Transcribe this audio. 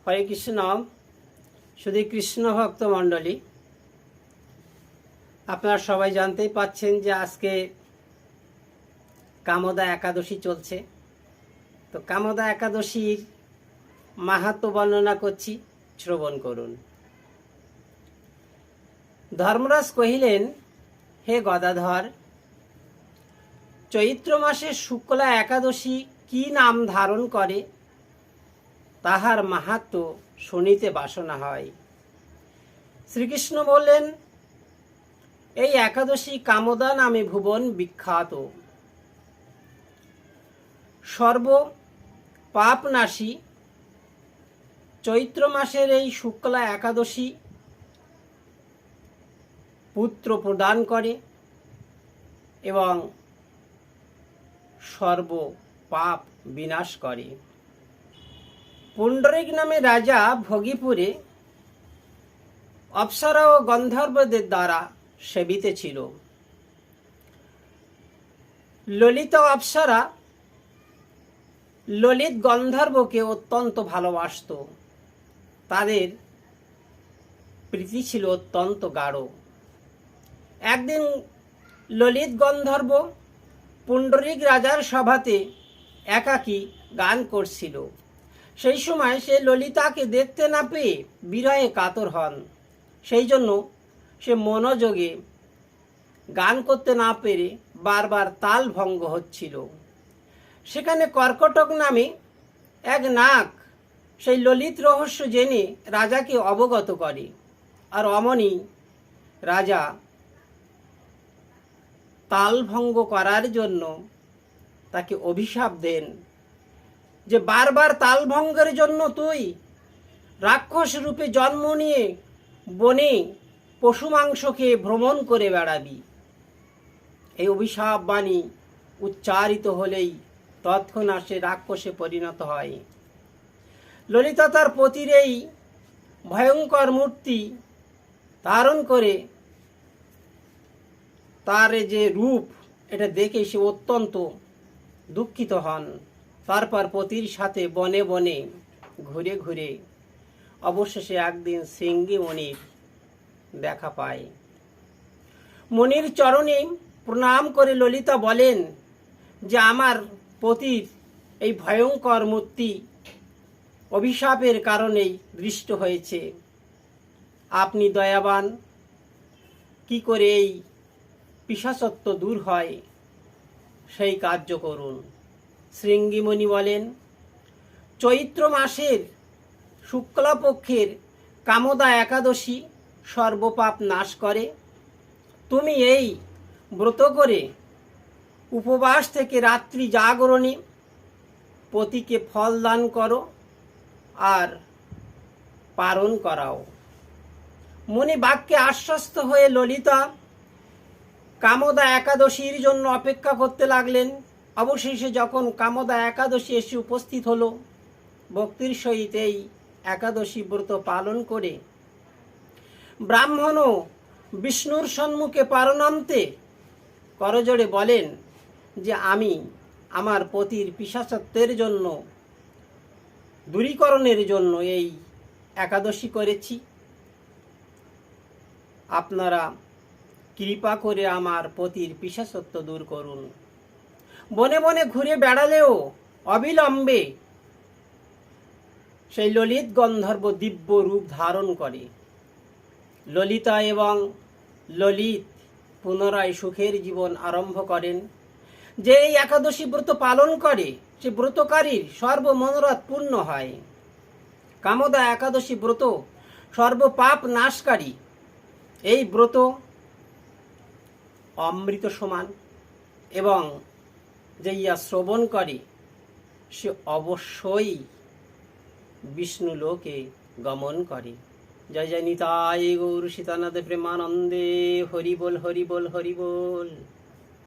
হরে কৃষ্ণ। শুধু কৃষ্ণ ভক্ত মণ্ডলী, আপনারা সবাই জানতেই পাচ্ছেন যে আজকে কামদা একাদশী চলছে। তো কামদা একাদশীর মাহাত্ম্য বর্ণনা করছি, শ্রবণ করুন। ধর্মরাজ কহিলেন, হে গদাধর, চৈত্র মাসের শুক্লা একাদশী কি নাম ধারণ করে তাহার মাহাত্ম্য শুনিতে বাসনা হয়। শ্রীকৃষ্ণ বললেন, এই একাদশী কামদা নামে ভুবন বিখ্যাত, সর্ব পাপনাশী। চৈত্র মাসের এই শুক্লা একাদশী পুত্র প্রদান করে এবং সর্ব পাপ বিনাশ করে। পুণ্ডরিক নামে রাজা ভোগীপুরে অপ্সরা ও গন্ধর্বদের দ্বারা সেবিত ছিল। ললিত অপ্সরা ললিত গন্ধর্বকে অত্যন্ত ভালোবাসত। তাদের প্রীতি ছিল অত্যন্ত গাঢ়। একদিন ললিত গন্ধর্ব পুণ্ডরিক রাজার সভাতে একাকী গান করছিল। সেই সময় সে ললিতাকে দেখতে না পেয়ে বিরহে কাতর হন। সেই জন্য সে মনোযোগে গান করতে না পেরে বারবার তাল ভঙ্গ হচ্ছিল। সেখানে কর্কটক নামে এক নাগ সেই ললিত রহস্য জেনে রাজাকে অবগত করে। আর অমনি রাজা তাল ভঙ্গ করার জন্য তাকে অভিশাপ দেন যে বারবার তাল ভঙ্গের জন্য তুই রাক্ষস রূপে জন্ম নিয়ে বনে পশু মাংস খেয়ে ভ্রমণ করে বেড়াবি। এই অভিশাপ বাণী উচ্চারিত হলেই তৎক্ষণাৎ সে রাক্ষসে পরিণত হয়। ললিতা তার পতির এই ভয়ঙ্কর মূর্তি ধারণ করে, তার যে রূপ এটা দেখে সে অত্যন্ত দুঃখিত হন। তারপর পতির সাথে বনে বনে ঘুরে ঘুরে অবশেষে একদিন শৃঙ্গী মণির দেখা পায়। মণির চরণে প্রণাম করে ললিতা বলেন যে আমার পতির এই ভয়ঙ্কর মূর্তি অভিশাপের কারণেই দৃষ্ট হয়েছে। আপনি দয়াবান, কি করে এই পিশাচত্ব দূর হয় সেই কার্য করুন। শৃঙ্গীমণি বলেন, চৈত্র মাসের শুক্লপক্ষের কামদা একাদশী সর্বপাপ নাশ করে। তুমি এই ব্রত করে উপবাস থেকে রাত্রি জাগরণে পতিকে ফল দান করো আর পারণ করাও। মনি বাক্যে আশ্বস্ত হয়ে ললিতা কামদা একাদশীর জন্য অপেক্ষা করতে লাগলেন। অবশেষে যখন কামদা একাদশী এসে উপস্থিত হলো, ভক্তির সহিত এই একাদশী ব্রত পালন করে ব্রাহ্মণও বিষ্ণুর সম্মুখে পারণান্তে করজোড়ে বলেন যে আমি আমার পতির পিশাচত্বের জন্য দূরীকরণের জন্য এই একাদশী করেছি। আপনারা কৃপা করে আমার পতির পিশাচত্ব দূর করুন। বনে বনে ঘুরে বেড়ালেও অবিলম্বে সেই ললিত গন্ধর্ব দিব্য রূপ ধারণ করে। ললিতা এবং ললিত পুনরায় সুখের জীবন আরম্ভ করেন। যে এই একাদশী ব্রত পালন করে সে ব্রতকারীর সর্বমনোরথ পূর্ণ হয়। কামদা একাদশী ব্রত সর্বপাপ নাশকারী। এই ব্রত অমৃত সমান এবং যে ইয়া শ্রবণ করে সে অবশ্যই বিষ্ণু লোকে গমন করে। জয় জয় নিতাই গৌর সীতানাথ প্রেমানন্দে। হরি বল হরি বল হরি বল।